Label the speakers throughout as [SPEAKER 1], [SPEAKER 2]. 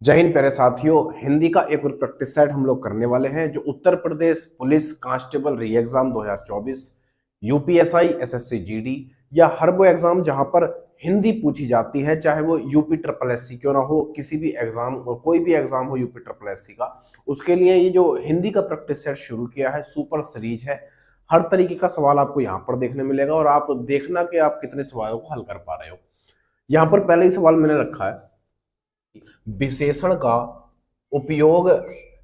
[SPEAKER 1] जय हिंद प्यारे साथियों। हिंदी का एक और प्रैक्टिस सेट हम लोग करने वाले हैं जो Uttar Pradesh police constable re exam 2024, UPSI SSC GD या हर वो एग्जाम जहां पर हिंदी पूछी जाती है, चाहे वो यूपी ट्रिपल एससी क्यों ना हो, किसी भी एग्जाम कोई भी एग्जाम हो यूपी ट्रिपल एससी का, उसके लिए ये जो हिंदी का प्रैक्टिस सेट शुरू किया है सुपर सीरीज है। हर तरीके का सवाल आपको यहाँ पर देखने मिलेगा और आप देखना कि आप कितने सवालों को हल कर पा रहे हो। यहाँ पर पहले ही सवाल मैंने रखा है, विशेषण का उपयोग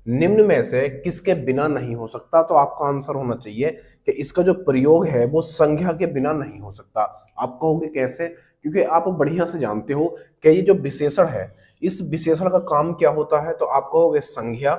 [SPEAKER 1] निम्न में से किसके बिना नहीं हो सकता। तो आपका आंसर होना चाहिए कि इसका जो प्रयोग है वो संज्ञा के बिना नहीं हो सकता। आप कहोगे कैसे? क्योंकि आप बढ़िया से जानते हो कि ये जो विशेषण है, इस विशेषण का काम क्या होता है। तो आप कहोगे संज्ञा,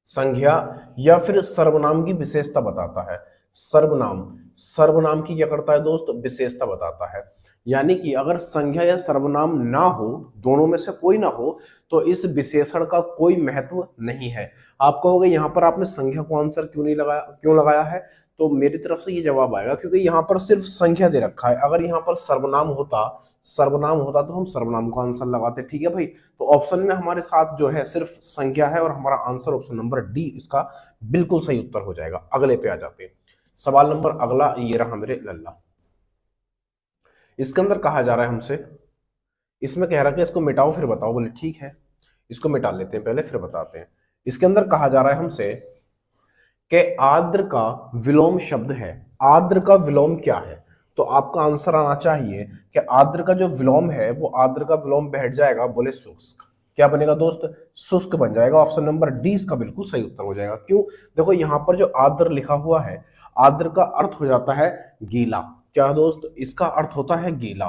[SPEAKER 1] संज्ञा या फिर सर्वनाम की विशेषता बताता है। सर्वनाम, सर्वनाम की क्या करता है दोस्त? विशेषता बताता है। यानी कि अगर संज्ञा या सर्वनाम ना हो, दोनों में से कोई ना हो, तो इस विशेषण का कोई महत्व नहीं है। आप कहोगे यहाँ पर आपने संज्ञा को आंसर क्यों नहीं लगाया, क्यों लगाया है? तो मेरी तरफ से ये जवाब आएगा क्योंकि यहाँ पर सिर्फ संख्या दे रखा है। अगर यहाँ पर सर्वनाम होता, सर्वनाम होता तो हम सर्वनाम को आंसर लगाते। ठीक है भाई, तो ऑप्शन में हमारे साथ जो है सिर्फ संख्या है और हमारा आंसर ऑप्शन नंबर डी इसका बिल्कुल सही उत्तर हो जाएगा। अगले पे आ जाते हैं। सवाल नंबर अगला ये रहा मेरे लल्ला। इसके अंदर कहा जा रहा है हमसे, इसमें कह रहा है कि इसको मिटाओ फिर बताओ। बोले ठीक है, इसको मिटा लेते हैं पहले फिर बताते हैं। इसके अंदर कहा जा रहा है हमसे कि आर्द्र का विलोम शब्द है। आर्द्र का विलोम क्या है? तो आपका आंसर आना चाहिए कि आर्द्र का जो विलोम है वो आर्द्र का विलोम बैठ जाएगा, बोले शुष्क। क्या बनेगा दोस्त? शुष्क बन जाएगा। ऑप्शन नंबर डी इसका बिल्कुल सही उत्तर हो जाएगा। क्यों? देखो यहाँ पर जो आर्द्र लिखा हुआ है, आर्द्र का अर्थ हो जाता है गीला। क्या दोस्त? इसका अर्थ होता है गीला,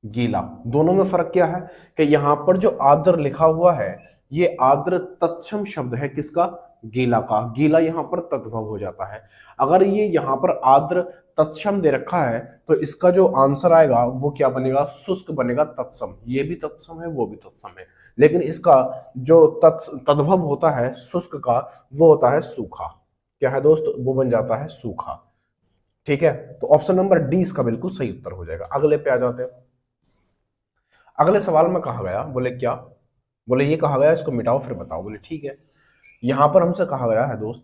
[SPEAKER 1] गीला। दोनों में फर्क क्या है कि यहां पर जो आर्द्र लिखा हुआ है ये आर्द्र तत्सम शब्द है। किसका? गीला का। गीला यहां पर तद्भव हो जाता है। अगर ये यहां पर आर्द्र तत्सम दे रखा है तो इसका जो आंसर आएगा वो क्या बनेगा? शुष्क बनेगा, तत्सम। ये भी तत्सम है, वो भी तत्सम है, लेकिन इसका जो तद्भव होता है शुष्क का वो होता है सूखा। क्या है दोस्त? वो बन जाता है सूखा। ठीक है, तो ऑप्शन नंबर डी इसका बिल्कुल सही उत्तर हो जाएगा। अगले पे आ जाते हैं। अगले सवाल में कहा गया, बोले क्या? बोले ये कहा गया इसको मिटाओ फिर बताओ। बोले ठीक है। यहां पर हमसे कहा गया है दोस्त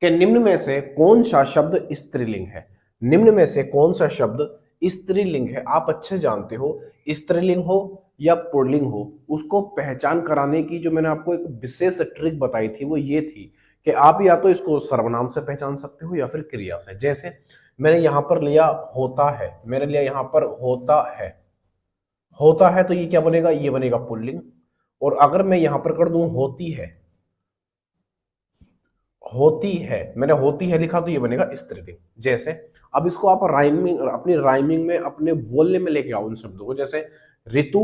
[SPEAKER 1] कि निम्न में से कौन सा शब्द स्त्रीलिंग है। निम्न में से कौन सा शब्द स्त्रीलिंग है? आप अच्छे जानते हो, स्त्रीलिंग हो या पुल्लिंग हो, उसको पहचान कराने की जो मैंने आपको एक विशेष ट्रिक बताई थी वो ये थी कि आप या तो इसको सर्वनाम से पहचान सकते हो या फिर क्रिया से। जैसे मैंने यहां पर लिया होता है, मैंने लिया यहां पर होता है, होता है तो ये क्या बनेगा? ये बनेगा पुल्लिंग। और अगर मैं यहां पर कर दूं होती है, होती है, मैंने होती है लिखा तो ये बनेगा स्त्रीलिंग। जैसे अब इसको आप राइमिंग, अपनी राइमिंग में, अपने बोलने में लेके आओ उन शब्दों को। जैसे ऋतु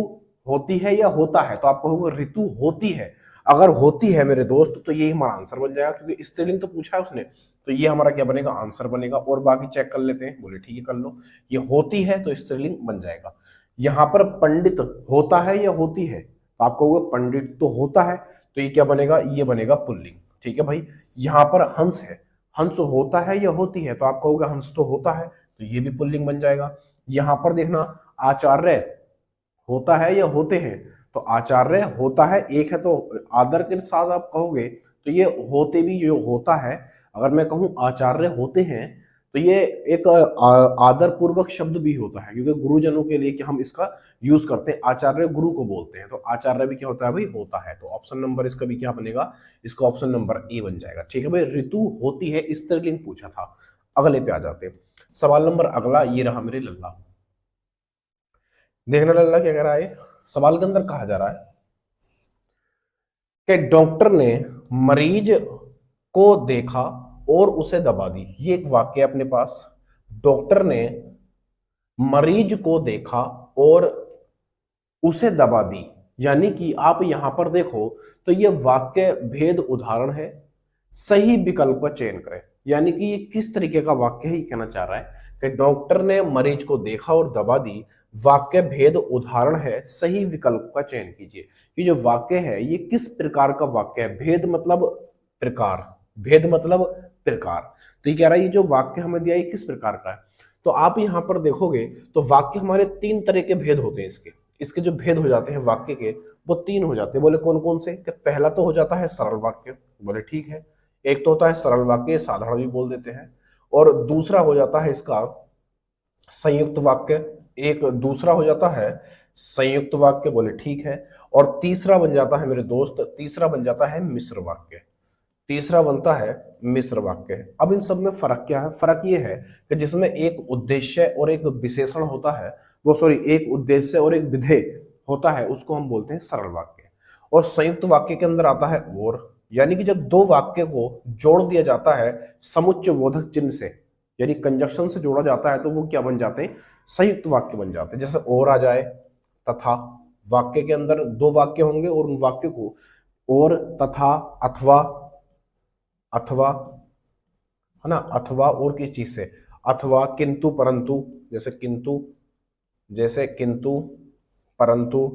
[SPEAKER 1] होती है या होता है, तो आप कहोगे ऋतु होती है। अगर होती है मेरे दोस्त तो ये हमारा आंसर बन जाएगा क्योंकि स्त्रीलिंग तो पूछा है उसने, तो ये हमारा क्या बनेगा? आंसर बनेगा। और बाकी चेक कर लेते हैं। बोले ठीक है कर लो। ये होती है तो स्त्रीलिंग बन जाएगा। यहां पर पंडित होता है या होती है, तो आप कहोगे पंडित तो होता है, तो ये क्या बनेगा? ये बनेगा पुल्लिंग। ठीक है भाई। यहां पर हंस है, हंस होता है या होती है, तो आप कहोगे हंस तो होता है, तो ये भी पुल्लिंग बन जाएगा। यहां पर देखना आचार्य होता है या होते हैं, तो आचार्य होता है एक है, तो आदर के साथ आप कहोगे तो ये होते भी जो होता है। अगर मैं कहूं आचार्य होते हैं तो ये एक आदर पूर्वक शब्द भी होता है क्योंकि गुरुजनों के लिए कि हम इसका यूज करते हैं। आचार्य गुरु को बोलते हैं, तो आचार्य भी क्या होता है भाई? होता है। तो ऑप्शन नंबर इसका भी क्या बनेगा? इसका ऑप्शन नंबर ए बन जाएगा। ठीक है भाई। ऋतु होती है स्त्रीलिंग पूछा था। अगले पे आ जाते हैं। सवाल नंबर अगला ये रहा मेरे लल्ला। देखना लल्ला क्या कह रहा है। सवाल के अंदर कहा जा रहा है कि डॉक्टर ने मरीज को देखा और उसे दबा दी। ये एक वाक्य है अपने पास। डॉक्टर ने मरीज को देखा और उसे दबा दी। यानी कि आप यहां पर देखो तो ये वाक्य भेद उदाहरण है। सही विकल्प का चयन करें। यानी कि ये किस तरीके का वाक्य है, ये कहना चाह रहा है कि डॉक्टर ने मरीज को देखा और दवा दी। वाक्य भेद उदाहरण है, सही विकल्प का चयन कीजिए। ये जो वाक्य है ये किस प्रकार का वाक्य है? भेद मतलब प्रकार, भेद मतलब प्रकार। तो ये कह रहा है ये जो वाक्य हमें दिया ये किस प्रकार का है। तो आप यहां पर देखोगे तो वाक्य हमारे तीन तरह के भेद होते हैं इसके। इसके जो भेद हो जाते हैं वाक्य के वो 3 हो जाते हैं। बोले कौन कौन से? कि पहला तो हो जाता है सरल वाक्य, बोले ठीक है। एक तो होता है सरल वाक्य, साधारण भी बोल देते हैं। और दूसरा हो जाता है इसका संयुक्त वाक्य, एक दूसरा हो जाता है संयुक्त वाक्य, बोले ठीक है। और तीसरा बन जाता है मेरे दोस्त, तीसरा बन जाता है मिश्र वाक्य, तीसरा बनता है मिश्र वाक्य। अब इन सब में फर्क क्या है? फर्क ये है कि जिसमें एक उद्देश्य और एक विशेषण होता है, वो सॉरी एक उद्देश्य और एक विधेय होता है, उसको हम बोलते हैं सरल वाक्य। और संयुक्त वाक्य के अंदर आता है और, यानी कि जब दो वाक्य को जोड़ दिया जाता है समुच्चय बोधक चिन्ह से, यानी कंजक्शन से जोड़ा जाता है, तो वो क्या बन जाते हैं? संयुक्त वाक्य बन जाते हैं। जैसे और आ जाए, तथा, वाक्य के अंदर दो वाक्य होंगे और उन वाक्य को और, तथा, अथवा, अथवा, है ना, अथवा और किस चीज से? अथवा, किंतु, परंतु, जैसे किंतु, जैसे किंतु, परंतु,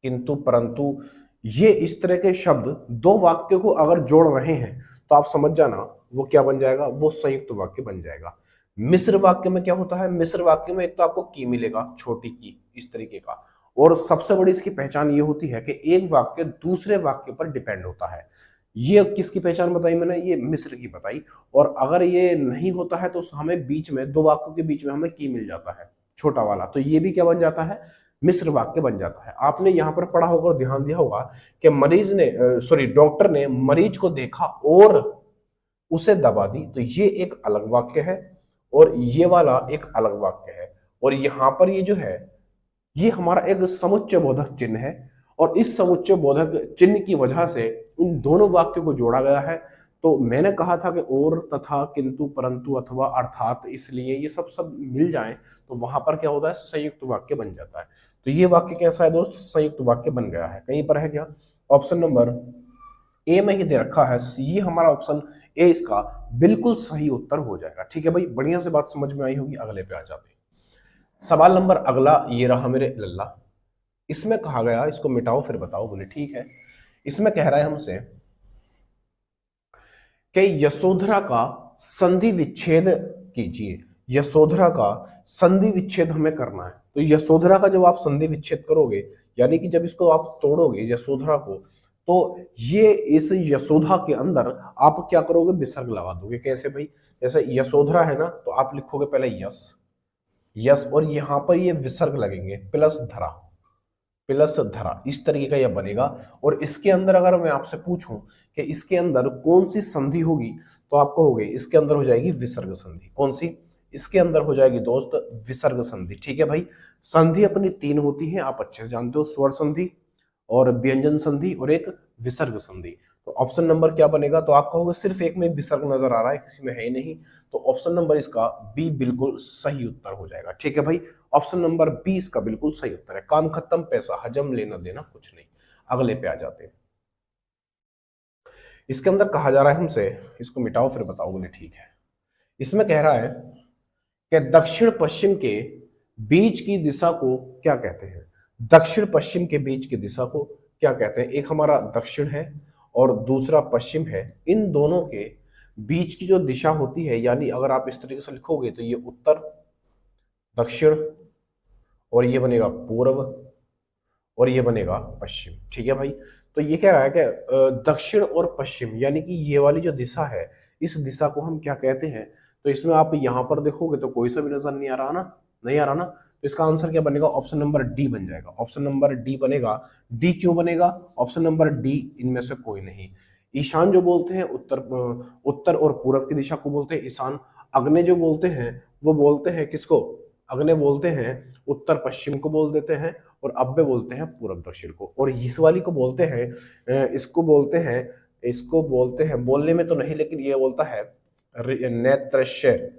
[SPEAKER 1] किंतु, परंतु, ये इस तरह के शब्द दो वाक्य को अगर जोड़ रहे हैं तो आप समझ जाना वो क्या बन जाएगा? वो संयुक्त वाक्य बन जाएगा। मिश्र वाक्य में क्या होता है? मिश्र वाक्य में एक तो आपको की मिलेगा, छोटी की, इस तरीके का। और सबसे बड़ी इसकी पहचान ये होती है कि एक वाक्य दूसरे वाक्य पर डिपेंड होता है। ये किसकी पहचान बताई मैंने? ये मिश्र की बताई। और अगर ये नहीं होता है तो हमें बीच में दो वाक्यों के बीच में हमें की मिल जाता है, छोटा वाला, तो ये भी क्या बन जाता है? मिश्र वाक्य बन जाता है। आपने यहां पर पढ़ा होगा और ध्यान दिया होगा कि मरीज ने डॉक्टर ने मरीज को देखा और उसे दबा दी, तो ये एक अलग वाक्य है और ये वाला एक अलग वाक्य है। और यहां पर ये जो है ये हमारा एक समुच्चय बोधक चिन्ह है और इस समुच्चय बोधक चिन्ह की वजह से इन दोनों वाक्यों को जोड़ा गया है। तो मैंने कहा था कि और, तथा, किंतु, परंतु, अथवा, अर्थात, इसलिए ये सब सब मिल जाएं तो वहां पर क्या होता है? संयुक्त वाक्य बन जाता है। तो ये वाक्य कैसा है दोस्त? संयुक्त वाक्य बन गया है। कहीं पर है क्या? ऑप्शन नंबर ए में ही दे रखा है, ये हमारा ऑप्शन ए इसका बिल्कुल सही उत्तर हो जाएगा। ठीक है भाई, बढ़िया से बात समझ में आई होगी। अगले पे आ जाते हैं। सवाल नंबर अगला ये रहा मेरे लल्ला। इसमें कहा गया, इसको मिटाओ फिर बताओ, बोले ठीक है। इसमें कह रहा है हमसे कि यशोधरा का संधि विच्छेद कीजिए। यशोधरा का संधि विच्छेद हमें करना है। तो यशोधरा का जब आप संधि विच्छेद करोगे, यानी कि जब इसको आप तोड़ोगे यशोधरा को, तो ये इस यशोधा के अंदर आप क्या करोगे? विसर्ग लगा दोगे। कैसे भाई? जैसे यशोधरा है ना, तो आप लिखोगे पहले यश, यश, और यहां पर ये विसर्ग लगेंगे, प्लस धरा, प्लस धरा, इस तरीके का यह बनेगा। और इसके अंदर अगर मैं आपसे पूछूं कि इसके अंदर कौन सी संधि होगी, तो आप कहोगे इसके अंदर हो जाएगी विसर्ग संधि। कौन सी? इसके अंदर हो जाएगी दोस्त विसर्ग संधि। ठीक है भाई, संधि अपनी 3 होती है, आप अच्छे से जानते हो, स्वर संधि और व्यंजन संधि और एक विसर्ग संधि। तो ऑप्शन नंबर क्या बनेगा? तो आप कहोगे सिर्फ एक में विसर्ग नजर आ रहा है, किसी में है ही नहीं, तो ऑप्शन नंबर इसका बी बिल्कुल सही उत्तर हो जाएगा। ठीक है भाई, ऑप्शन नंबर बी इसका बिल्कुल सही उत्तर है। काम खत्म, पैसा हजम, लेना देना कुछ नहीं। अगले पे आ जाते हैं। इसके अंदर कहा जा रहा है हमसे, इसको मिटाओ फिर बताओ, बोले ठीक है। इसमें कह रहा है कि दक्षिण पश्चिम के बीच की दिशा को क्या कहते हैं? दक्षिण पश्चिम के बीच की दिशा को क्या कहते हैं? एक हमारा दक्षिण है और दूसरा पश्चिम है। इन दोनों के बीच की जो दिशा होती है, यानी अगर आप इस तरीके से लिखोगे तो ये उत्तर, दक्षिण, और ये बनेगा पूर्व, और ये बनेगा पश्चिम। ठीक है भाई, तो ये कह रहा है कि दक्षिण और पश्चिम, यानी कि ये वाली जो दिशा है, इस दिशा को हम क्या कहते हैं? तो इसमें आप यहां पर देखोगे तो कोई सा भी नजर नहीं आ रहा ना, नहीं आ रहा ना, तो इसका आंसर क्या बनेगा? ऑप्शन नंबर डी बन जाएगा। ऑप्शन नंबर डी बनेगा। डी क्यों बनेगा? ऑप्शन नंबर डी इनमें से कोई नहीं। ईशान जो बोलते हैं उत्तर और पूर्व की दिशा को बोलते हैं ईशान। अग्नि जो बोलते हैं वो बोलते हैं किसको? अग्नि बोलते हैं उत्तर पश्चिम को बोल देते हैं, और अव्य बोलते हैं पूर्व दक्षिण को। और इस वाली को बोलते हैं, इसको बोलते हैं बोलने में तो नहीं, लेकिन ये बोलता है नेत्रश्य।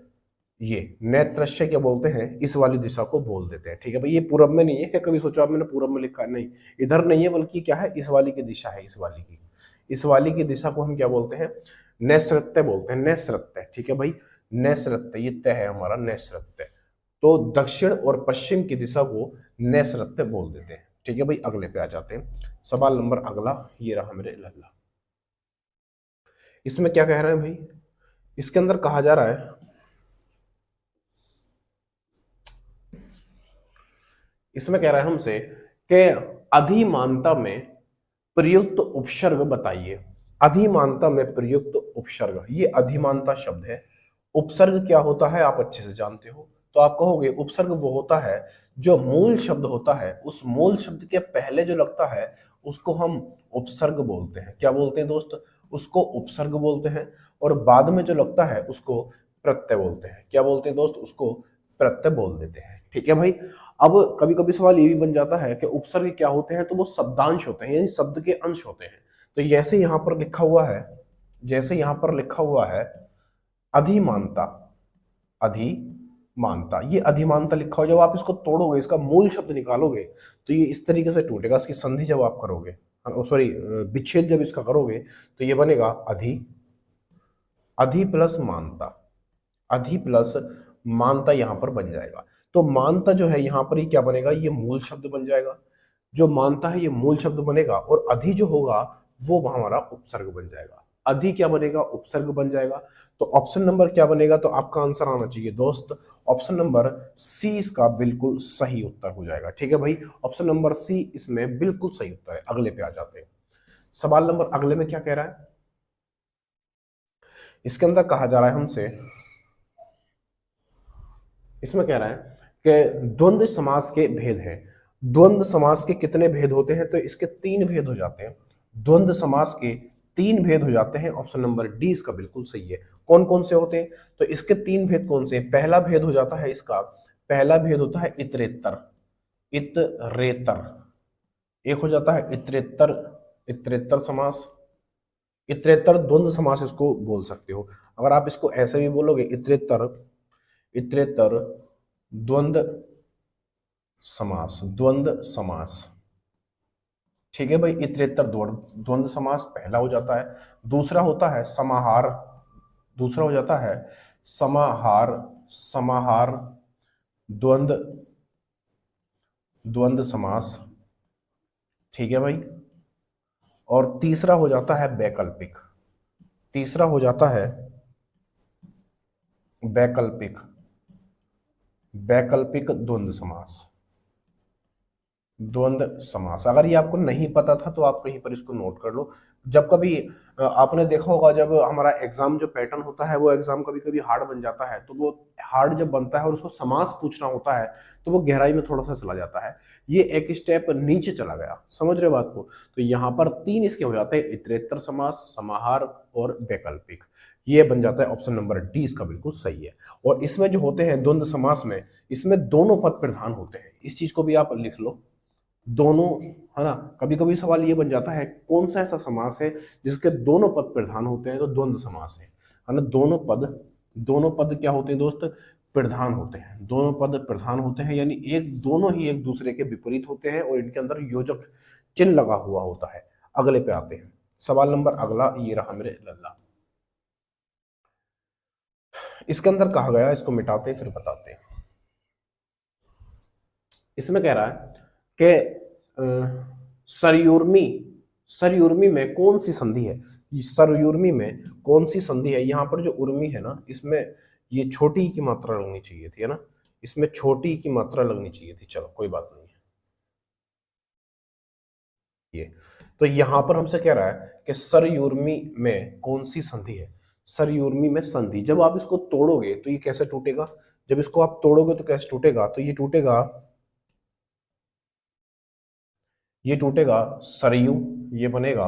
[SPEAKER 1] ये नेत्रश्य क्या बोलते हैं? इस वाली दिशा को बोल देते हैं। ठीक है भाई, ये पूरब में नहीं है, कभी सोचा मैंने पूरब में लिखा है, नहीं, इधर नहीं है, बल्कि क्या है? इस वाली की दिशा है, इस वाली की दिशा को हम क्या बोलते हैं? नैसृत्य बोलते हैं, नैसृत्य। ठीक है भाई, नैसृत्य, ये तय है हमारा नैसृत्य। तो दक्षिण और पश्चिम की दिशा को नैसृत्य बोल देते हैं। ठीक है भाई, अगले पे आ जाते हैं। सवाल नंबर अगला ये रहा मेरे लल्ला। इसमें क्या कह रहे हैं भाई? इसके अंदर कहा जा रहा है, इसमें कह रहा है हमसे कि अधिमानता में प्रयुक्त उपसर्ग बताइए। अधिमानता में प्रयुक्त उपसर्ग, ये अधिमानता शब्द है। उपसर्ग क्या होता है आप अच्छे से जानते हो, तो आप कहोगे उपसर्ग वो होता है जो मूल शब्द होता है, उस मूल शब्द के पहले जो लगता है उसको हम उपसर्ग बोलते हैं। क्या बोलते हैं दोस्त? उसको उपसर्ग बोलते हैं। और बाद में जो लगता है उसको प्रत्यय बोलते हैं। क्या बोलते हैं दोस्त? उसको प्रत्यय बोल देते हैं। ठीक है भाई। अब कभी कभी सवाल ये भी बन जाता है कि उपसर्ग क्या होते हैं, तो वो शब्दांश होते हैं, यानी शब्द के अंश होते हैं। तो जैसे यहां पर लिखा हुआ है, जैसे यहां पर लिखा हुआ है अधिमानता, अधिमानता, ये अधिमानता लिखा हो, जब आप इसको तोड़ोगे, इसका मूल शब्द निकालोगे, तो ये इस तरीके से टूटेगा। इसकी संधि जब आप करोगे, सॉरी विच्छेद जब इसका करोगे, तो ये बनेगा अधि, अधि प्लस मानता, अधि प्लस मानता यहां पर बन जाएगा। तो मानता जो है यहां पर ये क्या बनेगा? ये मूल शब्द बन जाएगा। जो मानता है ये मूल शब्द बनेगा, और अधि जो होगा वो हमारा उपसर्ग बन जाएगा। अधि क्या बनेगा? उपसर्ग बन जाएगा। तो ऑप्शन नंबर क्या बनेगा? तो आपका आंसर आना चाहिए दोस्त, ऑप्शन नंबर सी इसका बिल्कुल सही उत्तर हो जाएगा। ठीक है भाई, ऑप्शन नंबर सी इसमें बिल्कुल सही उत्तर है। अगले पे आ जाते हैं। सवाल नंबर अगले में क्या कह रहा है? इसके अंदर कहा जा रहा है हमसे, इसमें कह रहा है कि द्वंद्व समास के भेद हैं। द्वंद्व समास के कितने भेद होते हैं? तो इसके तीन भेद हो जाते हैं। द्वंद्व समास के तीन भेद हो जाते हैं। ऑप्शन नंबर डी इसका बिल्कुल सही है। कौन कौन से होते हैं? तो इसके तीन भेद कौन से? पहला भेद हो जाता है इसका, पहला भेद होता है इतरेतर, इतरेतर। एक हो जाता है इतरेतर, इतरेतर समास, इतरेतर द्वंद्व समास इसको बोल सकते हो। अगर आप इसको ऐसे भी बोलोगे इतरेतर, इतरेतर द्वंद्व समास, द्वंद्व समास। ठीक है भाई, इतरेतर द्वंद्व समास पहला हो जाता है। दूसरा होता है समाहार, दूसरा हो जाता है समाहार, समाहार द्वंद्व, द्वंद्व समास। ठीक है भाई। और तीसरा हो जाता है वैकल्पिक, तीसरा हो जाता है वैकल्पिक, वैकल्पिक द्वंद्व समास, द्वंद्व समास। अगर ये आपको नहीं पता था तो आप कहीं पर इसको नोट कर लो। जब कभी आपने देखा होगा, जब हमारा एग्जाम जो पैटर्न होता है वो एग्जाम कभी कभी हार्ड बन जाता है, तो वो हार्ड जब बनता है और उसको समास पूछना होता है तो वो गहराई में थोड़ा सा चला जाता है। ये एक स्टेप नीचे चला गया, समझ रहे बात को? तो यहाँ पर तीन इसके हो जाते हैं, इतरेतर समास, समाहार और वैकल्पिक। ये बन जाता है ऑप्शन नंबर डी इसका बिल्कुल सही है। और इसमें जो होते हैं द्वंद्व समास में, इसमें दोनों पद प्रधान होते हैं। इस चीज को भी आप लिख लो, दोनों, है ना। कभी कभी सवाल ये बन जाता है कौन सा ऐसा समास है जिसके दोनों पद प्रधान होते हैं, तो द्वंद्व समास है ना। दोनों पद, दोनों पद क्या होते हैं दोस्त? प्रधान होते हैं। दोनों पद प्रधान होते हैं, यानी एक, दोनों ही एक दूसरे के विपरीत होते हैं और इनके अंदर योजक चिन्ह लगा हुआ होता है। अगले पे आते हैं। सवाल नंबर अगला ये रहा मेरे लल्ला। इसके अंदर कहा गया, इसको मिटाते फिर बताते हैं। इसमें कह रहा है कि सरयुर्मी, सरयुर्मी में कौन सी संधि है? सरयुर्मी में कौन सी संधि है? यहाँ पर जो उर्मी है ना, इसमें ये छोटी की मात्रा लगनी चाहिए थी, है ना। इसमें छोटी की मात्रा लगनी चाहिए थी। चलो कोई बात नहीं है। ये तो यहाँ पर हमसे कह रहा है कि सरयुर्मी में कौन सी संधि है? सरयुर्मी में संधि, जब आप इसको तोड़ोगे तो ये कैसे टूटेगा? जब इसको आप तोड़ोगे तो कैसे टूटेगा? तो ये टूटेगा, ये टूटेगा सरयू, ये बनेगा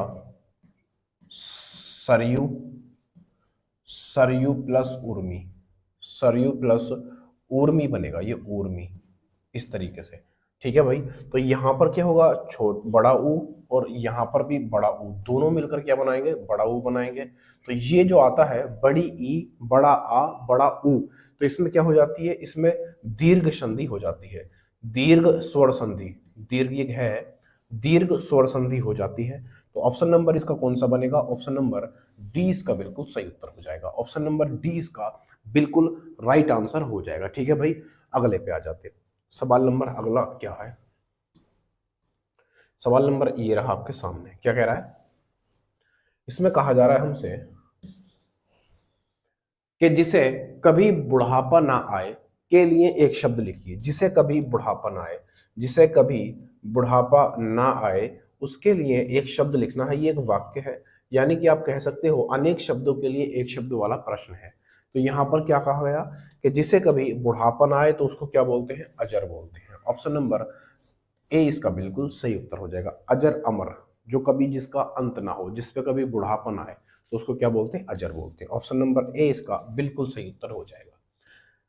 [SPEAKER 1] सरयू, सरयू प्लस उर्मी, सरयू प्लस उर्मी बनेगा, ये उर्मी, इस तरीके से। ठीक है भाई। तो यहां पर क्या होगा? छोट बड़ा ऊ, और यहां पर भी बड़ा ऊ, दोनों मिलकर क्या बनाएंगे? बड़ा ऊ बनाएंगे। तो ये जो आता है बड़ी ई, बड़ा आ, बड़ा ऊ, तो इसमें क्या हो जाती है? इसमें दीर्घ संधि हो जाती है, दीर्घ स्वर संधि, दीर्घ ये है, दीर्घ स्वर संधि हो जाती है। तो ऑप्शन नंबर इसका कौन सा बनेगा? ऑप्शन नंबर डी इसका बिल्कुल सही उत्तर हो जाएगा। ऑप्शन नंबर डी इसका बिल्कुल राइट आंसर हो जाएगा। ठीक है भाई, अगले पे आ जाते हैं। सवाल नंबर अगला क्या है? सवाल नंबर ये रहा आपके सामने। क्या कह रहा है? इसमें कहा जा रहा है हमसे कि जिसे कभी बुढ़ापा ना आए, के लिए एक शब्द लिखिए। जिसे कभी बुढ़ापा ना आए, जिसे कभी बुढ़ापा ना आए, उसके लिए एक शब्द लिखना है। ये एक वाक्य है, यानी कि आप कह सकते हो अनेक शब्दों के लिए एक शब्द वाला प्रश्न है। तो यहाँ पर क्या कहा गया कि जिसे कभी बुढ़ापा ना आए तो उसको क्या बोलते हैं, अजर बोलते हैं। ऑप्शन नंबर ए इसका बिल्कुल सही उत्तर हो जाएगा। अजर अमर, जो कभी जिसका अंत ना हो, जिस पे कभी बुढ़ापा ना आए, तो उसको क्या बोलते हैं, अजर बोलते हैं। ऑप्शन नंबर ए इसका बिल्कुल सही उत्तर हो जाएगा।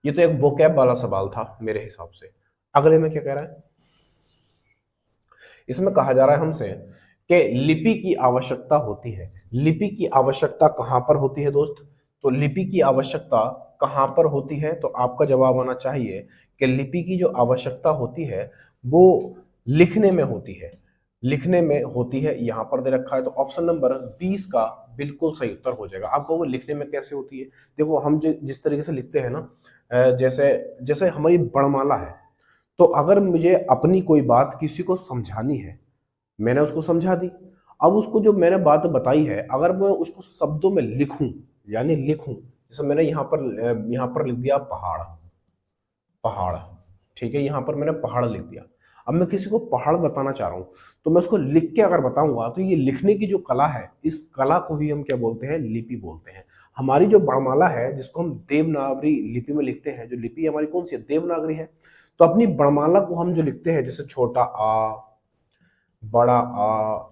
[SPEAKER 1] ये तो एक वोकैब वाला सवाल था मेरे हिसाब से। अगले में क्या कह रहा है, इसमें कहा जा रहा है हमसे कि लिपि की आवश्यकता होती है। लिपि की आवश्यकता कहां पर होती है दोस्त? तो लिपि की आवश्यकता कहां पर होती है? तो आपका जवाब आना चाहिए कि लिपि की जो आवश्यकता होती है वो लिखने में होती है, लिखने में होती है। यहां पर दे रखा है, तो ऑप्शन नंबर 20 का बिल्कुल सही उत्तर हो जाएगा। आप कहोगे लिखने में कैसे होती है? देखो हम जिस तरीके से लिखते हैं ना, जैसे जैसे हमारी वर्णमाला है, तो अगर मुझे अपनी कोई बात किसी को समझानी है, मैंने उसको समझा दी। अब उसको जो मैंने बात बताई है, अगर मैं उसको शब्दों में लिखूं, यानी लिखूं, जैसे मैंने यहाँ पर लिख दिया पहाड़, पहाड़, ठीक है, यहाँ पर मैंने पहाड़ लिख दिया। अब मैं किसी को पहाड़ बताना चाह रहा हूँ, तो मैं उसको लिख के अगर बताऊंगा, तो ये लिखने की जो कला है, इस कला को ही हम क्या बोलते हैं, लिपि बोलते हैं। हमारी जो वर्णमाला है, जिसको हम देवनागरी लिपि में लिखते हैं, जो लिपि हमारी कौन सी है, देवनागरी है। तो अपनी वर्णमाला को हम जो लिखते हैं, जैसे छोटा आ, बड़ा आ,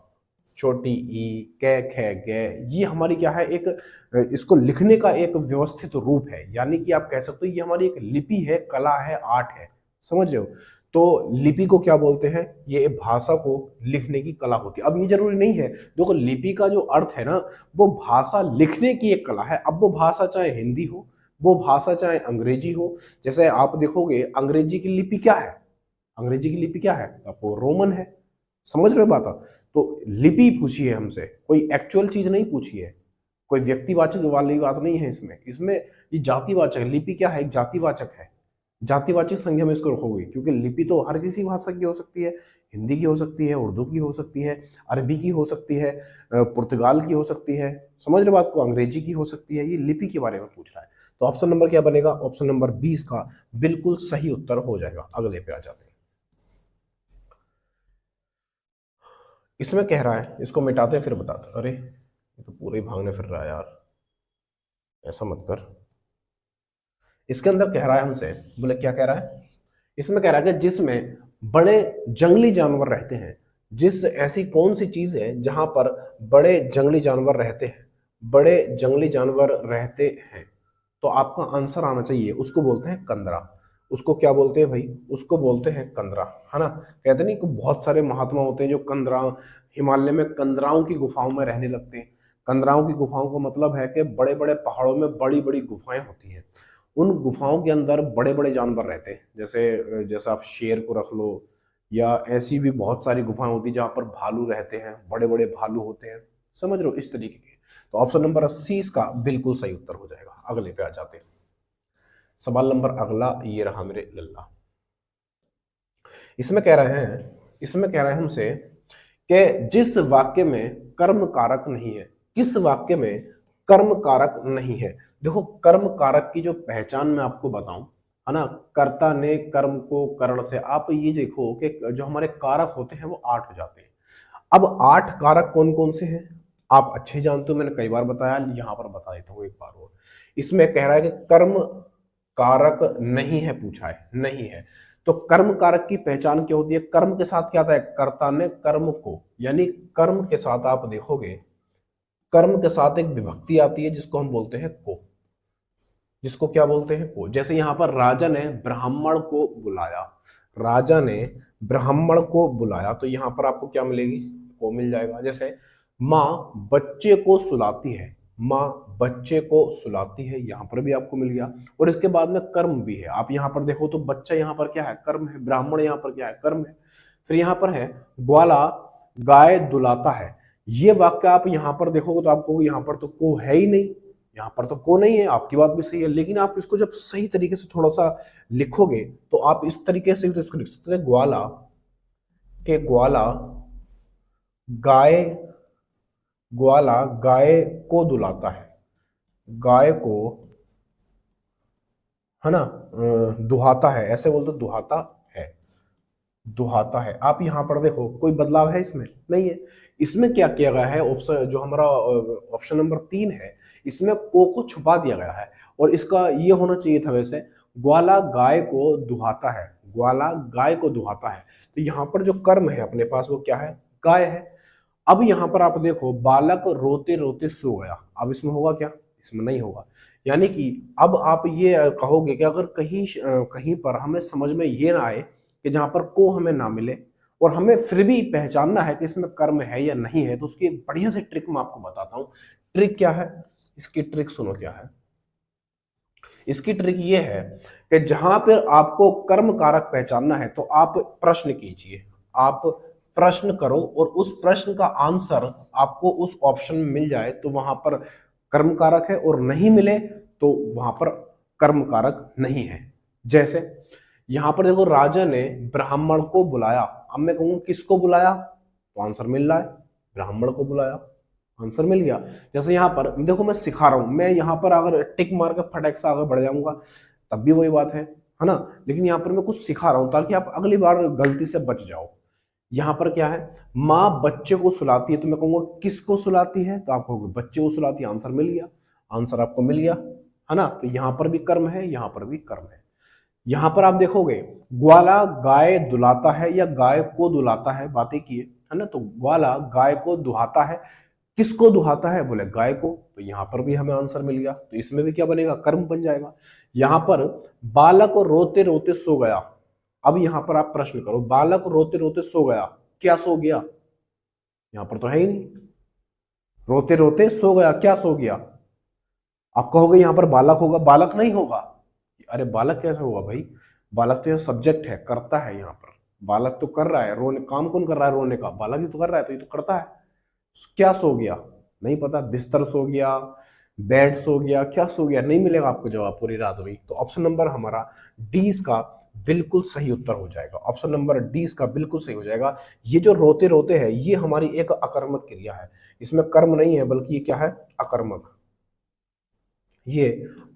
[SPEAKER 1] छोटी ई, कै खे गे, ये हमारी क्या है, एक इसको लिखने का एक व्यवस्थित रूप है। यानी कि आप कह सकते हो ये हमारी एक लिपि है, कला है, आर्ट है। समझ रहे हो? तो लिपि को क्या बोलते हैं, ये भाषा को लिखने की कला होती है। अब ये जरूरी नहीं है, देखो लिपि का जो अर्थ है ना, वो भाषा लिखने की एक कला है। अब वो भाषा चाहे हिंदी हो, वो भाषा चाहे अंग्रेजी हो। जैसे आप देखोगे अंग्रेजी की लिपि क्या है, अंग्रेजी की लिपि क्या है, आपको रोमन है। समझ रहे हो बात? तो लिपि पूछी है हमसे, कोई एक्चुअल चीज नहीं पूछी है, कोई व्यक्तिवाचक वाली बात नहीं है इसमें। इसमें ये जातिवाचक, लिपि क्या है, एक जातिवाचक है। जातिवाचक संज्ञा में इसको रखोगे, क्योंकि लिपि तो हर किसी भाषा की हो सकती है। हिंदी की हो सकती है, उर्दू की हो सकती है, अरबी की हो सकती है, पुर्तगाल की हो सकती है। समझ रहे बात को? अंग्रेजी की हो सकती है। ये लिपि के बारे में पूछ रहा है। तो ऑप्शन नंबर क्या बनेगा, ऑप्शन नंबर 20 का बिल्कुल सही उत्तर हो जाएगा। अगले पे आ जाते हैं। इसमें कह रहा है, इसको मिटाते हैं फिर बताते। अरे ये तो पूरे ही भागने फिर रहा है यार, ऐसा मत कर। इसके अंदर कह रहा है हमसे, बोले क्या कह रहा है, इसमें कह रहा है कि जिसमें बड़े जंगली जानवर रहते हैं, जिस ऐसी कौन सी चीज है जहां पर बड़े जंगली जानवर रहते हैं, बड़े जंगली जानवर रहते हैं। तो आपका आंसर आना चाहिए, उसको बोलते हैं कंदरा। उसको क्या बोलते हैं भाई, उसको बोलते हैं कंदरा, है ना। कहते नहीं कि बहुत सारे महात्मा होते हैं जो कंदरा, हिमालय में कंदराओं की गुफाओं में रहने लगते हैं। कंदराओं की गुफाओं का मतलब है कि बड़े बड़े पहाड़ों में बड़ी बड़ी गुफाएं होती हैं। उन गुफाओं के अंदर बड़े बड़े जानवर रहते हैं, जैसे जैसे आप शेर को रख लो, या ऐसी भी बहुत सारी गुफाएं होती है जहां पर भालू रहते हैं, बड़े बड़े भालू होते हैं। समझ रहे हो, इस तरीके के। तो ऑप्शन नंबर 80 इसका बिल्कुल सही उत्तर हो जाएगा। अगले पे आ जाते हैं। सवाल नंबर अगला ये रहा मेरे लल्ला। इसमें कह रहे हैं, इसमें कह रहे हैं हमसे कि जिस वाक्य में कर्म कारक नहीं है, किस वाक्य में कर्म कारक नहीं है। देखो कर्म कारक की जो पहचान मैं आपको बताऊं, है ना, कर्ता ने कर्म को करण से, आप ये देखो कि जो हमारे कारक होते हैं वो 8 हो जाते हैं। अब 8 कारक कौन कौन से हैं आप अच्छे जानते हो, मैंने कई बार बताया, यहां पर बता देता हूं एक बार और। इसमें कह रहा है कि कर्म कारक नहीं है, पूछा है, नहीं है। तो कर्म कारक की पहचान क्या होती है, कर्म के साथ क्या आता है, कर्ता ने कर्म को, यानी कर्म के साथ आप देखोगे, कर्म के साथ एक विभक्ति आती है जिसको हम बोलते हैं को, जिसको क्या बोलते हैं को। जैसे यहां पर राजा ने ब्राह्मण को बुलाया, राजा ने ब्राह्मण को बुलाया, तो यहां पर आपको क्या मिलेगी, को मिल जाएगा। जैसे माँ बच्चे को सुलाती है, माँ बच्चे को सुलाती है, यहां पर भी आपको मिल गया। और इसके बाद में कर्म भी है, आप यहां पर देखो तो बच्चा यहां पर क्या है, कर्म है, ब्राह्मण यहां पर क्या है, कर्म है। फिर यहां पर है ग्वाला गाय दुलाता है, ये वाक्य आप यहां पर देखोगे तो आपको यहां पर तो को है ही नहीं, यहां पर तो को नहीं है। आपकी बात भी सही है, लेकिन आप इसको जब सही तरीके से थोड़ा सा लिखोगे तो आप इस तरीके से तो इसको लिख सकते हैं, ग्वाला के ग्वाला गाय, ग्वाला गाय को दुलाता है, गाय को, है ना, दुहाता है, ऐसे बोल दो दुहाता है, दुहाता है। आप यहाँ पर देखो कोई बदलाव है इसमें? नहीं है। इसमें क्या किया गया है, ऑप्शन जो हमारा ऑप्शन नंबर 3 है, इसमें को छुपा दिया गया है और इसका ये होना चाहिए था वैसे, ग्वाला गाय को दुहाता है, ग्वाला गाय को दुहाता है। तो यहाँ पर जो कर्म है अपने पास वो क्या है, गाय है। अब यहाँ पर आप देखो बालक रोते रोते सो गया, अब इसमें होगा क्या, इसमें नहीं होगा। यानी कि अब आप ये कहोगे कि अगर कहीं कहीं पर हमें समझ में ये ना आए कि जहां पर को हमें ना मिले और हमें फिर भी पहचानना है कि इसमें कर्म है या नहीं है, तो उसकी एक बढ़िया सी ट्रिक मैं आपको बताता हूं। ट्रिक क्या है, इसकी ट्रिक सुनो क्या है। इसकी ट्रिक ये है कि जहां पर आपको कर्म कारक पहचानना है तो आप प्रश्न कीजिए, आप प्रश्न करो और उस प्रश्न का आंसर आपको उस ऑप्शन में मिल जाए तो वहां पर कर्म कारक है, और नहीं मिले तो वहां पर कर्म कारक नहीं है। जैसे यहां पर देखो राजा ने ब्राह्मण को बुलाया, अब मैं कहूंगा किसको बुलाया, तो आंसर मिल रहा है ब्राह्मण को बुलाया, आंसर मिल गया। जैसे यहाँ पर देखो मैं सिखा रहा हूं, मैं यहाँ पर अगर टिक मार के फटक से आगे बढ़ जाऊंगा तब भी वही बात है ना, लेकिन यहाँ पर मैं कुछ सिखा रहा हूं ताकि आप अगली बार गलती से बच जाओ। यहाँ पर क्या है, माँ बच्चे को सुलाती है, तो मैं कहूंगा किसको सुलाती है, तो आप कहोगे बच्चे को सुलाती है, आंसर मिल गया, आंसर आपको मिल गया है ना। तो यहाँ पर भी कर्म है, यहाँ पर भी कर्म है। यहाँ पर आप देखोगे ग्वाला गाय दुलाता है या गाय को दुलाता है, बातें की है ना, तो ग्वाला गाय को दुहाता है, किसको दुहाता है, बोले गाय को, तो यहाँ पर भी हमें आंसर मिल गया। तो इसमें भी क्या बनेगा, कर्म बन जाएगा। यहाँ पर बालक रोते रोते सो गया, अब यहां पर आप प्रश्न करो, बालक रोते रोते सो गया, क्या सो गया, यहां पर तो है ही नहीं, रोते रोते सो गया, क्या सो गया। आप कहोगे यहां पर बालक होगा, बालक नहीं होगा। अरे बालक कैसे होगा भाई, बालक तो सब्जेक्ट है, करता है, यहाँ पर बालक तो कर रहा है, रोने काम कौन कर रहा है, रोने का बालक ही तो कर रहा है, तो ये तो करता है। क्या सो गया, नहीं पता, बिस्तर सो गया, बेड सो गया, क्या सो गया, नहीं मिलेगा आपको जवाब, पूरी रात हुई। तो ऑप्शन नंबर हमारा डी इसका बिल्कुल सही उत्तर हो जाएगा, ऑप्शन नंबर डी इसका बिल्कुल सही हो जाएगा। ये जो रोते रोते है ये हमारी एक अकर्मक क्रिया है, इसमें कर्म नहीं है बल्कि ये क्या है, अकर्मक, ये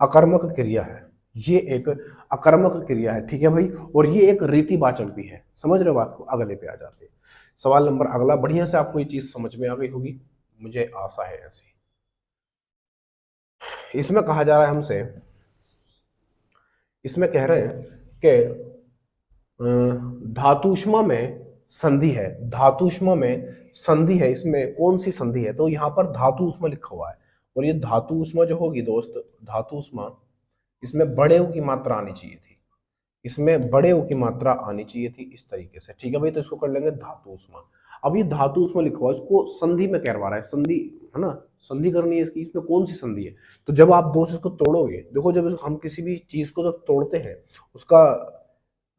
[SPEAKER 1] अकर्मक क्रिया है, ये एक अकर्मक क्रिया है, ठीक है भाई। और ये एक रीतिवाचक भी है, समझ रहे हो बात को। अगले पे आ जाते हैं, सवाल नंबर अगला, बढ़िया से आपको ये चीज समझ में आ गई होगी, मुझे आशा है ऐसी। इसमें कहा जा रहा है हमसे, इसमें कह रहे हैं कि धातुष्मा में संधि है, धातुष्मा में संधि है, इसमें कौन सी संधि है, तो यहाँ पर धातु उष्मा लिखा हुआ है। और ये धातु उष्मा जो होगी दोस्त, धातु उष्मा, इसमें बड़े ऊ की मात्रा आनी चाहिए थी, इसमें बड़े ऊ की मात्रा आनी चाहिए थी इस तरीके से, ठीक है भाई। तो इसको कर लेंगे धातु उष्मा। अब ये धातु उष्मा लिखा हुआ है, इसको संधि में करवा रहा है, संधि है ना, संधि करनी है इसकी, इसमें कौन सी संधि है। तो जब आप दोस्त इसको तोड़ोगे, देखो जब हम किसी भी चीज को जब तोड़ते हैं, उसका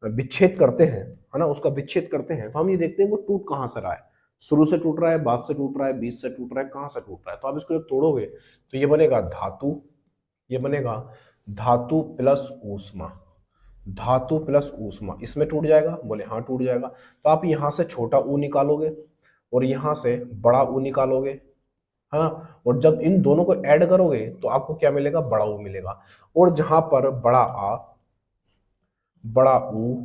[SPEAKER 1] विच्छेद करते हैं है ना, उसका विच्छेद करते हैं, तो हम ये देखते हैं वो टूट कहाँ से रहा है, शुरू से टूट रहा है, बाद से टूट रहा है, बीच से टूट रहा है, कहाँ से टूट रहा है। तो आप इसको जब तोड़ोगे तो ये बनेगा धातु, ये बनेगा धातु प्लस ऊष्मा, धातु प्लस ऊष्मा, इसमें टूट जाएगा, बोले हाँ टूट जाएगा। तो आप यहाँ से छोटा ऊ निकालोगे और यहाँ से बड़ा ऊ निकालोगे, हाँ, और जब इन दोनों को ऐड करोगे तो आपको क्या मिलेगा, बड़ा ऊ मिलेगा। और जहां पर बड़ा आ, बड़ा ऊ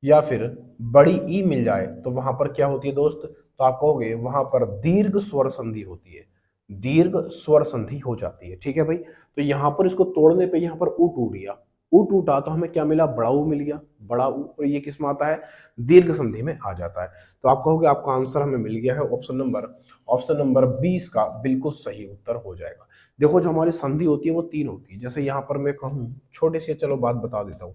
[SPEAKER 1] या फिर बड़ी ई मिल जाए तो वहां पर क्या होती है दोस्त, तो आप कहोगे वहां पर दीर्घ स्वर संधि होती है, दीर्घ स्वर संधि हो जाती है, ठीक है भाई। तो यहाँ पर इसको तोड़ने पे यहाँ पर ऊ टूट गया, ऊ टूटा तो हमें क्या मिला, बड़ा ऊ मिल गया, बड़ा ऊ, और ये किस में आता है, दीर्घ संधि में आ जाता है। तो आप कहोगे आपका आंसर हमें मिल गया है, ऑप्शन नंबर 20 का बिल्कुल सही उत्तर हो जाएगा। देखो जो हमारी संधि होती है वो 3 होती है, जैसे यहाँ पर मैं कहूँ छोटी सी, चलो बात बता देता हूँ,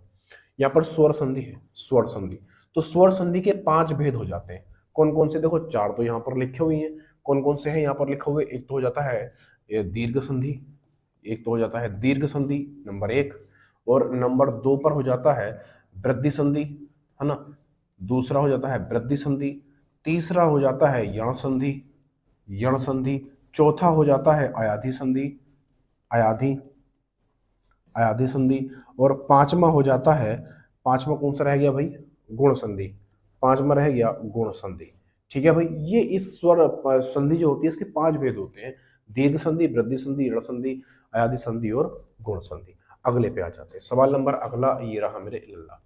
[SPEAKER 1] यहाँ पर स्वर संधि है, स्वर संधि, तो स्वर संधि के 5 भेद हो जाते हैं। कौन कौन से, देखो 4 तो यहाँ पर लिखे हुए हैं, कौन कौन से हैं यहाँ पर लिखे हुए, एक तो हो जाता है दीर्घ संधि, एक तो हो जाता है दीर्घ संधि नंबर 1, और नंबर 2 पर हो जाता है वृद्धि संधि, है ना, दूसरा हो जाता है वृद्धि संधि, तीसरा हो जाता है यण संधि, यण संधि, चौथा हो जाता है अयाधि संधि, अयाधि अयाधि संधि, और पांचवा हो जाता है, पांचवा कौन सा रह गया भाई, गुण संधि, पांचवा रह गया गुण संधि, ठीक है भाई। ये इस स्वर संधि जो होती है इसके 5 भेद होते हैं, दीर्घ संधि, वृद्धि संधि, ऋण संधि, अयाधि संधि और गुण संधि। अगले पे आ जाते हैं। सवाल नंबर अगला ये रहा मेरे इल्ला।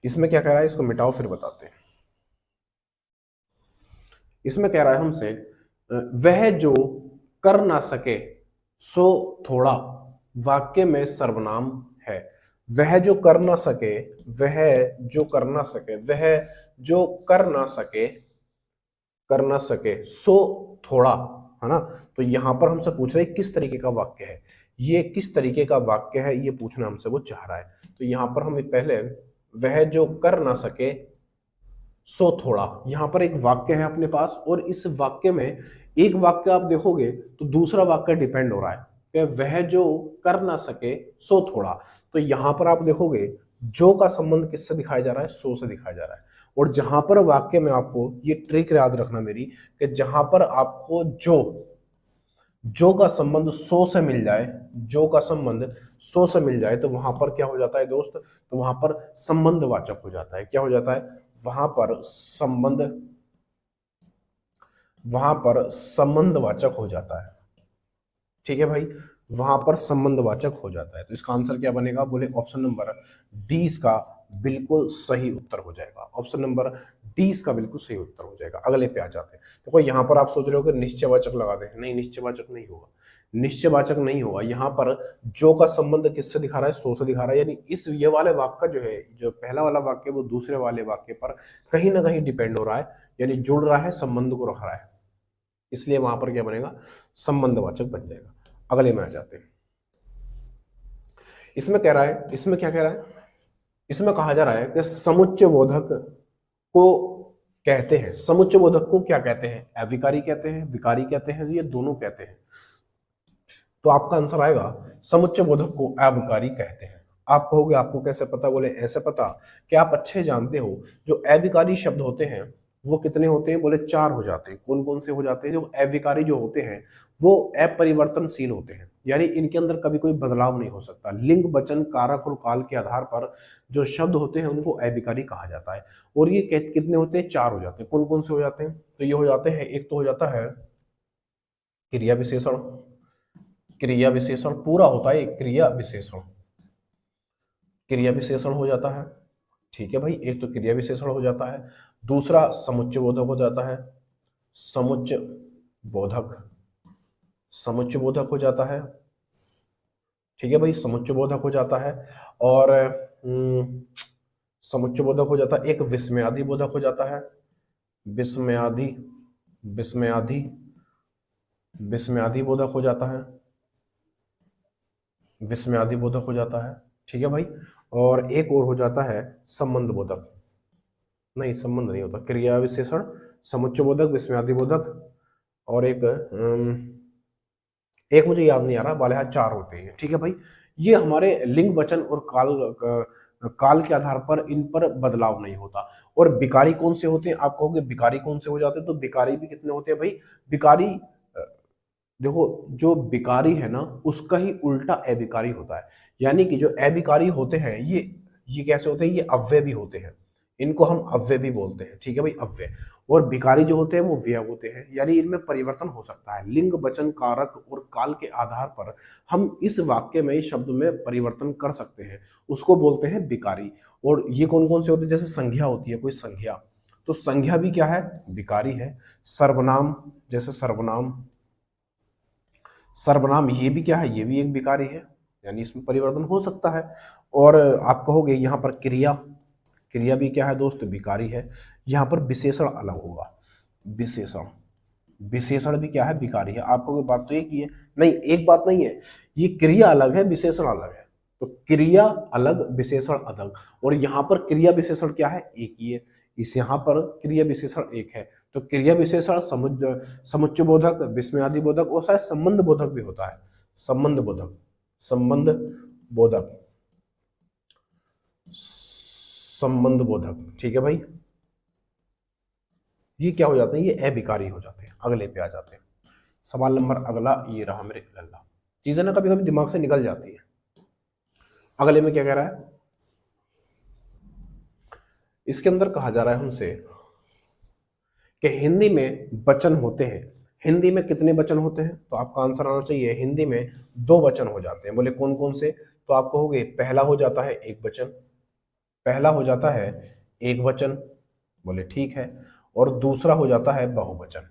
[SPEAKER 1] इसमें क्या कह रहा है, इसको मिटाओ फिर बताते हैं। इसमें कह रहा है हमसे वह जो कर ना सके सो थोड़ा वाक्य में सर्वनाम है। वह जो कर ना सके, वह जो कर ना सके, वह जो कर ना सके सो थोड़ा, है ना। तो यहां पर हमसे पूछ रहे किस तरीके का वाक्य है, ये किस तरीके का वाक्य है ये पूछना हमसे वो चाह रहा है। तो यहां पर हम पहले वह जो कर ना सके सो थोड़ा, यहां पर एक वाक्य है अपने पास, और इस वाक्य में एक वाक्य आप देखोगे तो दूसरा वाक्य डिपेंड हो रहा है कि वह जो कर ना सके सो थोड़ा। तो यहां पर आप देखोगे जो का संबंध किससे दिखाया जा रहा है, सो से दिखाया जा रहा है। और जहां पर वाक्य में आपको ये ट्रिक याद रखना मेरी, कि जहां पर आपको जो का संबंध सो से मिल जाए, जो का संबंध सो से मिल जाए, तो वहां पर क्या हो जाता है दोस्त, तो वहां पर संबंधवाचक हो जाता है। क्या हो जाता है, वहां पर संबंधवाचक हो जाता है। ठीक है भाई, वहां पर संबंधवाचक हो जाता है। तो इसका आंसर क्या बनेगा, बोले ऑप्शन नंबर डी इसका बिल्कुल सही उत्तर हो जाएगा। ऑप्शन नंबर डी इसका बिल्कुल सही उत्तर हो जाएगा। अगले पे आ जाते हैं। तो कोई यहां पर आप सोच रहे हो कि निश्चयवाचक लगा दे, नहीं निश्चयवाचक नहीं होगा, निश्चयवाचक नहीं होगा। यहाँ पर जो का संबंध किससे दिखा रहा है, सो से दिखा रहा है। यानी इस ये वाले वाक्य जो है, जो पहला वाला वाक्य वो दूसरे वाले वाक्य पर कहीं ना कहीं डिपेंड हो रहा है, यानी जुड़ रहा है, संबंध को रख रहा है, इसलिए वहां पर क्या बनेगा, संबंधवाचक बन जाएगा। अगले में आ जाते हैं। इसमें कह रहा है, इसमें क्या कह रहा है, इसमें कहा जा रहा है कि समुच्चय बोधक को कहते हैं, समुच्चय बोधक को क्या कहते हैं, अविकारी कहते हैं, विकारी कहते हैं, ये दोनों कहते हैं। तो आपका आंसर आएगा समुच्चय बोधक को अविकारी कहते हैं। आप कहोगे आपको कैसे पता, बोले ऐसे पता कि आप अच्छे जानते हो जो अविकारी शब्द होते हैं वो कितने होते हैं, बोले 4 हो जाते हैं। कौन कौन से हो जाते हैं, जो अविकारी जो होते हैं वो अपरिवर्तनशील होते हैं, यानी इनके अंदर कभी कोई बदलाव नहीं हो सकता। लिंग, वचन, कारक और काल के आधार पर जो शब्द होते हैं उनको अविकारी कहा जाता है। और ये कितने होते हैं, 4 हो जाते हैं। कौन कौन से हो जाते हैं, तो ये हो जाते हैं, एक तो हो जाता है क्रिया विशेषण, क्रिया विशेषण पूरा होता है, क्रिया विशेषण, क्रिया विशेषण हो जाता है। ठीक है भाई, एक तो क्रिया विशेषण हो जाता है, दूसरा समुच्चय बोधक हो जाता है, समुच्चय बोधक, समुच्चय बोधक हो जाता है। ठीक है भाई, समुच्चय बोधक हो जाता है। और समुच्चय बोधक हो जाता है, एक विस्मयादि बोधक हो जाता है, विस्मयादि, विस्मयादि, विस्मयादि बोधक हो जाता है, विस्मयादि बोधक हो जाता है। ठीक है भाई, और एक और हो जाता है संबंध बोधक, नहीं संबंध नहीं होता, क्रिया विशेषण, समुच्चय बोधक, विस्मयादि बोधक, और एक मुझे याद नहीं आ रहा, बाले 4 होते हैं। ठीक है भाई, ये हमारे लिंग, वचन और काल के आधार पर इन पर बदलाव नहीं होता। और विकारी कौन से होते हैं, आप कहोगे विकारी कौन से हो जाते हैं, तो विकारी भी कितने होते हैं भाई, विकारी देखो जो विकारी है ना उसका ही उल्टा अविकारी होता है। यानी कि जो अविकारी होते हैं ये कैसे होते हैं, ये अव्यय भी होते हैं, इनको हम अव्यय भी बोलते हैं। ठीक है भाई, अव्यय। और विकारी जो होते हैं वो व्यय होते हैं, यानी इनमें परिवर्तन हो सकता है। लिंग, वचन, कारक और काल के आधार पर हम इस वाक्य में, इस शब्द में परिवर्तन कर सकते हैं, उसको बोलते हैं विकारी। और ये कौन कौन से होते हैं, जैसे संज्ञा होती है, कोई संज्ञा, तो संज्ञा भी क्या है, विकारी है। सर्वनाम, जैसे सर्वनाम, सर्वनाम ये भी क्या है, ये भी एक विकारी है, यानी इसमें परिवर्तन हो सकता है। और आप कहोगे यहाँ पर क्रिया, क्रिया भी क्या है दोस्त, विकारी है। यहाँ पर विशेषण अलग होगा, विशेषण, विशेषण भी क्या है, विकारी है। आप कहोगे बात तो एक ही है, नहीं एक बात नहीं है, ये क्रिया अलग है, विशेषण अलग है। तो क्रिया अलग, विशेषण अलग, और यहाँ पर क्रिया विशेषण क्या है, एक ही है। इस यहाँ पर क्रिया विशेषण एक है। तो क्रिया विशेषण समुच्चय बोधक, विस्मयादि बोधक, और शायद संबंध बोधक भी होता है, संबंध बोधक, संबंध बोधक, संबंध बोधक। ठीक है भाई, ये क्या हो जाते हैं, ये अविकारी हो जाते हैं। अगले पे आ जाते हैं। सवाल नंबर अगला ये रहा मेरे अल्लाह, चीजें ना कभी कभी दिमाग से निकल जाती है। अगले में क्या कह रहा है, इसके अंदर कहा जा रहा है हमसे कि हिंदी में वचन होते हैं, हिंदी में कितने वचन होते हैं? तो आपका आंसर आना चाहिए हिंदी में 2 वचन हो जाते हैं। बोले कौन कौन से? तो आप कहोगे पहला हो जाता है एक वचन, पहला हो जाता है एक वचन, बोले ठीक है, और दूसरा हो जाता है बहुवचन,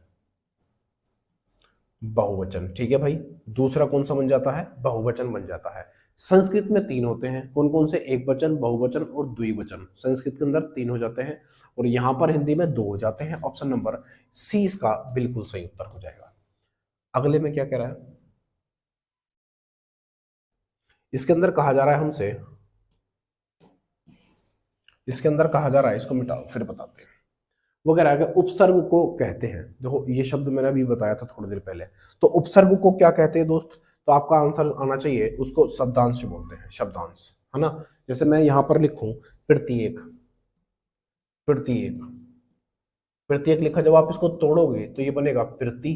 [SPEAKER 1] बहुवचन, ठीक है भाई। दूसरा कौन सा बन जाता है? बहुवचन बन जाता है। संस्कृत में 3 होते हैं, कौन कौन से? एक वचन, बहुवचन और द्विवचन। संस्कृत के अंदर 3 हो जाते हैं और यहां पर हिंदी में 2 हो जाते हैं। ऑप्शन नंबर सी इसका बिल्कुल सही उत्तर हो जाएगा। अगले में क्या कह रहा है? इसके अंदर कहा जा रहा है हमसे, इसके अंदर कहा जा रहा है, इसको मिटाओ फिर बताते हैं। वो कह रहा है कि उपसर्ग को कहते हैं, देखो ये शब्द मैंने अभी बताया था थोड़ी देर पहले, तो उपसर्ग को क्या कहते हैं दोस्त? तो आपका आंसर आना चाहिए, उसको शब्दांश बोलते हैं, शब्दांश, है ना। जैसे मैं यहां पर लिखूं प्रत्येक, प्रत्येक, प्रत्येक लिखा, जब आप इसको तोड़ोगे तो ये बनेगा प्रति,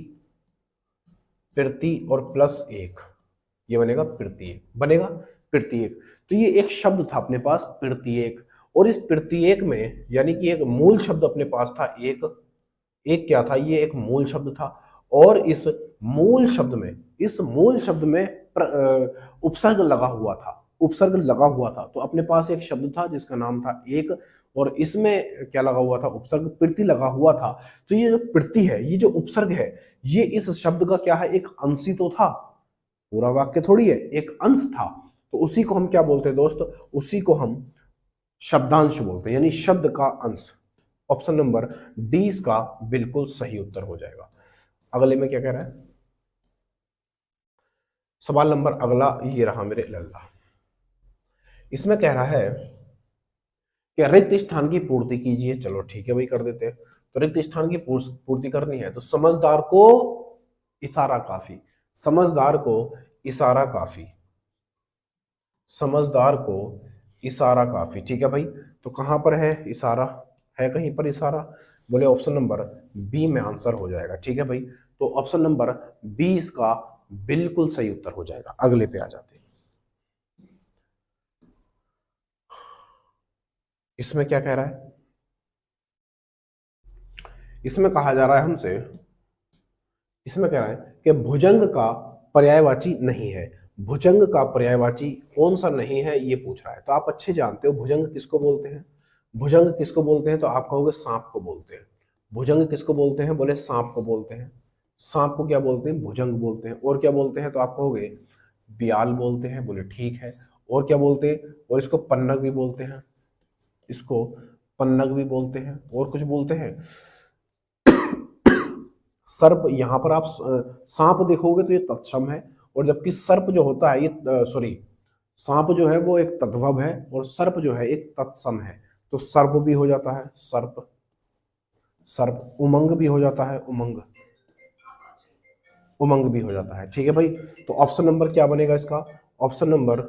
[SPEAKER 1] प्रति और प्लस एक, ये बनेगा प्रत्येक, बनेगा प्रत्येक। तो ये एक शब्द था अपने पास प्रत्येक, और इस प्रत्येक में यानी कि एक मूल शब्द अपने पास था, एक, एक क्या था? ये एक मूल शब्द था, और इस मूल शब्द में, इस मूल शब्द में उपसर्ग लगा हुआ था, उपसर्ग लगा हुआ था। तो अपने पास एक शब्द था जिसका नाम था एक, और इसमें क्या लगा हुआ था? उपसर्ग, प्रति लगा हुआ था। तो ये जो प्रति है, ये जो उपसर्ग है, ये इस शब्द का क्या है? एक अंश ही तो था, पूरा वाक्य थोड़ी है, एक अंश था। तो उसी को हम क्या बोलते हैं दोस्त? उसी को हम शब्दांश बोलते हैं, यानी शब्द का अंश। ऑप्शन नंबर डी इसका बिल्कुल सही उत्तर हो जाएगा। अगले में क्या कह रहा है? सवाल नंबर अगला ये रहा मेरे लल्ला। इसमें कह रहा है कि रिक्त स्थान की पूर्ति कीजिए। चलो ठीक है भाई, कर देते हैं। तो रिक्त स्थान की पूर्ति करनी है तो समझदार को इशारा काफी, समझदार को इशारा काफी, समझदार को इशारा काफी, ठीक है भाई। तो कहां पर है इशारा? है कहीं पर इशारा? बोले ऑप्शन नंबर बी में आंसर हो जाएगा, ठीक है भाई। तो ऑप्शन नंबर बी इसका बिल्कुल सही उत्तर हो जाएगा। अगले पे आ जाते हैं। इसमें क्या कह रहा है? इसमें कहा जा रहा है हमसे, इसमें कह रहा है कि भुजंग का पर्यायवाची नहीं है। भुजंग का पर्यायवाची कौन सा नहीं है, ये पूछ रहा है। तो आप अच्छे जानते हो भुजंग किसको बोलते हैं। भुजंग किसको बोलते हैं? तो आप कहोगे सांप को बोलते हैं। भुजंग किसको बोलते हैं? बोले सांप को बोलते हैं। सांप को क्या बोलते हैं? भुजंग बोलते हैं। और क्या बोलते हैं? तो आप कहोगे बियाल बोलते हैं। बोले ठीक है। और क्या बोलते हैं? और इसको पन्नग भी बोलते हैं, इसको पन्नग भी बोलते हैं। और कुछ बोलते हैं सर्प। यहां पर आप सांप देखोगे तो ये तत्सम है, और जबकि सर्प जो होता है ये सॉरी, सांप जो है वो एक तद्भव है और सर्प जो है एक तत्सम है। तो सर्प भी हो जाता है, सर्प, सर्प। उमंग भी हो जाता है, उमंग, उमंग भी हो जाता है, ठीक है भाई। तो ऑप्शन नंबर क्या बनेगा इसका? Option number,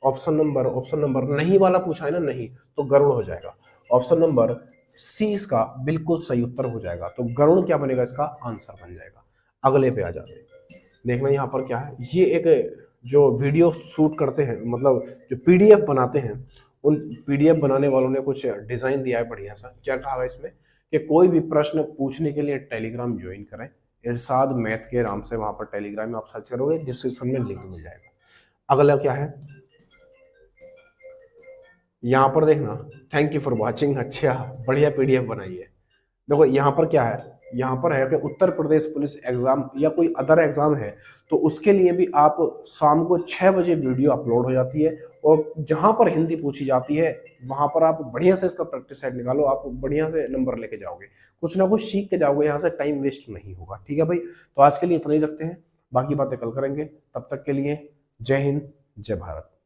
[SPEAKER 1] option number, option number नहीं वाला पूछा है ना, नहीं, तो गरुड़ हो जाएगा। ऑप्शन नंबर सी इसका बिल्कुल सही उत्तर हो जाएगा। तो गरुड़ क्या बनेगा? इसका आंसर बन जाएगा। अगले पे आ जाते हैं। देखना यहाँ पर क्या है। ये एक जो वीडियो शूट करते हैं, मतलब जो पीडीएफ बनाते हैं, उन पीडीएफ बनाने वालों ने कुछ डिजाइन दिया है बढ़िया सा। क्या कहा है इसमें कि कोई भी प्रश्न पूछने के लिए टेलीग्राम ज्वाइन करें, इरशाद मैथ के नाम से। वहां पर टेलीग्राम में आप सर्च करोगे, डिस्क्रिप्शन में लिंक मिल जाएगा। अगला क्या है यहाँ पर देखना, थैंक यू फॉर वॉचिंग। अच्छा, बढ़िया पीडीएफ बनाई है। देखो यहाँ पर क्या है, यहाँ पर है कि उत्तर प्रदेश पुलिस एग्जाम या कोई अदर एग्जाम है तो उसके लिए भी आप शाम को 6 बजे वीडियो अपलोड हो जाती है, और जहां पर हिंदी पूछी जाती है वहां पर आप बढ़िया से इसका प्रैक्टिस सेट निकालो, आप बढ़िया से नंबर लेके जाओगे, कुछ ना कुछ सीख के जाओगे, यहाँ से टाइम वेस्ट नहीं होगा, ठीक है भाई। तो आज के लिए इतना ही रखते हैं, बाकी बातें कल करेंगे। तब तक के लिए जय हिंद, जय भारत।